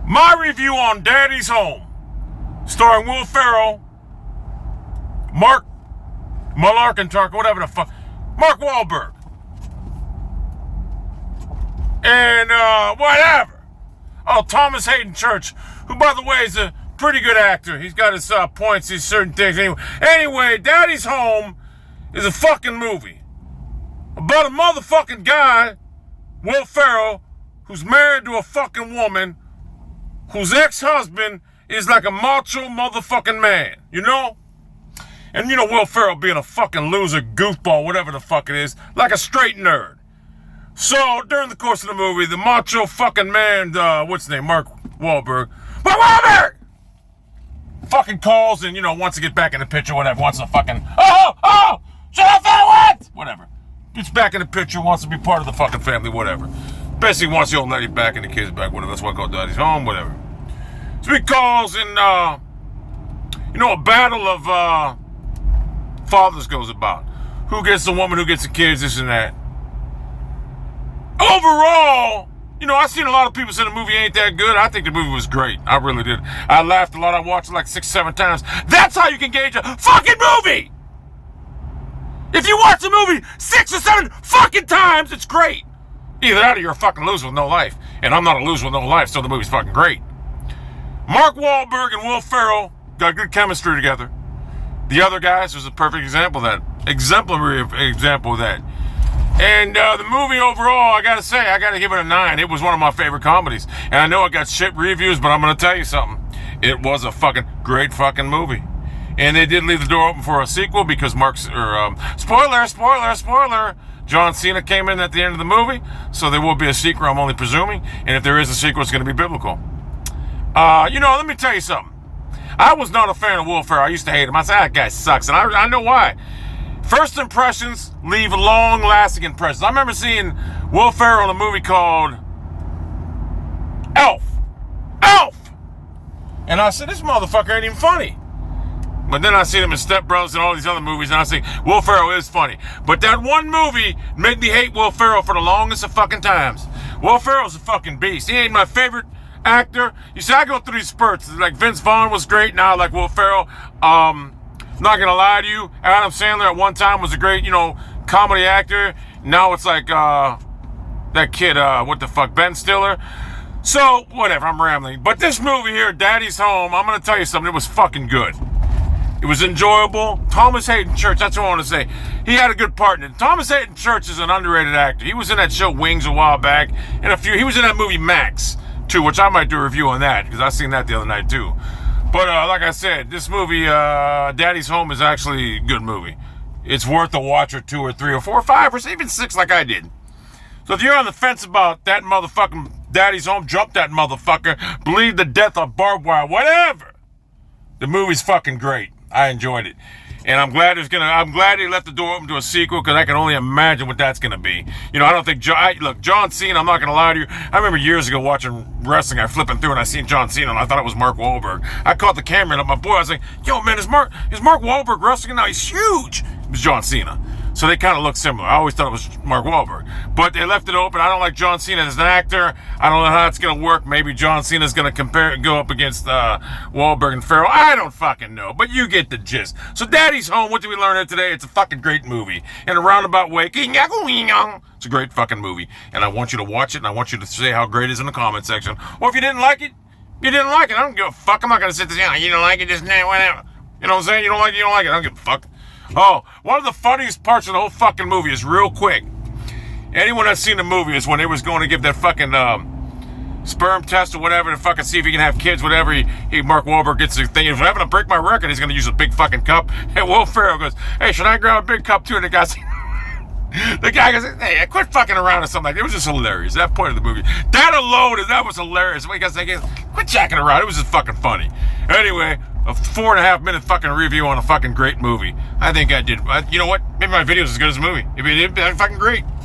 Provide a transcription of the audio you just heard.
My review on Daddy's Home, starring Will Ferrell, Mark Malarkentark, whatever the fuck, Mark Wahlberg, and whatever. Oh, Thomas Hayden Church, who, by the way, is a pretty good actor. He's got his points, these certain things. Anyway, Daddy's Home is a fucking movie about a motherfucking guy, Will Ferrell, who's married to a fucking woman whose ex-husband is like a macho motherfucking man, you know? And you know Will Ferrell being a fucking loser, goofball, whatever the fuck it is, like a straight nerd. So, during the course of the movie, the macho fucking man, what's his name, Mark Wahlberg, fucking calls and, wants to get back in the picture, whatever, wants to fucking, shut up, what? Whatever. Gets back in the picture, wants to be part of the fucking family, whatever. Basically wants the old lady back and the kids back, whatever. That's why I call Daddy's Home, whatever. So he calls and, a battle of fathers goes about. Who gets the woman, who gets the kids, this and that. Overall, I've seen a lot of people say the movie ain't that good. I think the movie was great. I really did. I laughed a lot. I watched it like 6-7 times. That's how you can gauge a fucking movie! If you watch a movie 6 or 7 fucking times, it's great. Either that or you're a fucking loser with no life. And I'm not a loser with no life, so the movie's fucking great. Mark Wahlberg and Will Ferrell got good chemistry together. The other guys was a perfect example of that. Exemplary example of that. And the movie overall, I gotta say, I gotta give it a 9. It was one of my favorite comedies. And I know it got shit reviews, but I'm gonna tell you something. It was a fucking great fucking movie. And they did leave the door open for a sequel because spoiler, John Cena came in at the end of the movie. So there will be a sequel, I'm only presuming. And if there is a sequel, it's gonna be biblical. Let me tell you something. I was not a fan of Will Ferrell. I used to hate him. I said, that guy sucks. And I know why. First impressions leave long-lasting impressions. I remember seeing Will Ferrell in a movie called Elf. And I said, this motherfucker ain't even funny. But then I seen him in Step Brothers and all these other movies, and I say, Will Ferrell is funny. But that one movie made me hate Will Ferrell for the longest of fucking times. Will Ferrell's a fucking beast. He ain't my favorite actor. You see, I go through these spurts. Like Vince Vaughn was great. Now I like Will Ferrell. Not gonna lie to you, Adam Sandler at one time was a great, comedy actor. Now it's like that kid, Ben Stiller. So, whatever, I'm rambling. But this movie here, Daddy's Home, I'm gonna tell you something, it was fucking good. It was enjoyable. Thomas Hayden Church, that's what I want to say. He had a good partner. Thomas Hayden Church is an underrated actor. He was in that show Wings a while back, he was in that movie Max, too, which I might do a review on that, because I seen that the other night, too. But like I said, this movie, Daddy's Home, is actually a good movie. It's worth a watch or 2 or 3 or 4 or 5 or even 6 like I did. So if you're on the fence about that motherfucking Daddy's Home, jump that motherfucker, bleed to death on barbed wire, whatever. The movie's fucking great. I enjoyed it. And I'm glad he left the door open to a sequel, because I can only imagine what that's going to be. I don't think, John Cena, I'm not going to lie to you. I remember years ago watching wrestling, I flipping through and I seen John Cena and I thought it was Mark Wahlberg. I caught the camera and up my boy, I was like, yo man, is Mark Wahlberg wrestling now? He's huge. It was John Cena. So they kind of look similar. I always thought it was Mark Wahlberg. But they left it open. I don't like John Cena as an actor. I don't know how it's going to work. Maybe John Cena's going to go up against Wahlberg and Ferrell. I don't fucking know. But you get the gist. So Daddy's Home, what did we learn here today? It's a fucking great movie. In a roundabout way. It's a great fucking movie. And I want you to watch it, and I want you to say how great it is in the comment section. Or if you didn't like it, you didn't like it. I don't give a fuck. I'm not going to sit there and say, you don't like it, just whatever. You know what I'm saying? You don't like it, I don't give a fuck. Oh, one of the funniest parts of the whole fucking movie is real quick. Anyone that's seen the movie is when they was going to give that fucking sperm test or whatever to fucking see if he can have kids, whatever. Mark Wahlberg gets the thing. If I'm having to break my record, he's going to use a big fucking cup. And Will Ferrell goes, hey, should I grab a big cup too? And the guy goes, hey, quit fucking around or something like that. It was just hilarious. That point of the movie. That alone, that was hilarious. When he goes, quit jacking around. It was just fucking funny. Anyway, a 4.5 minute fucking review on a fucking great movie. I think I did. You know what? Maybe my video is as good as the movie. It's fucking great.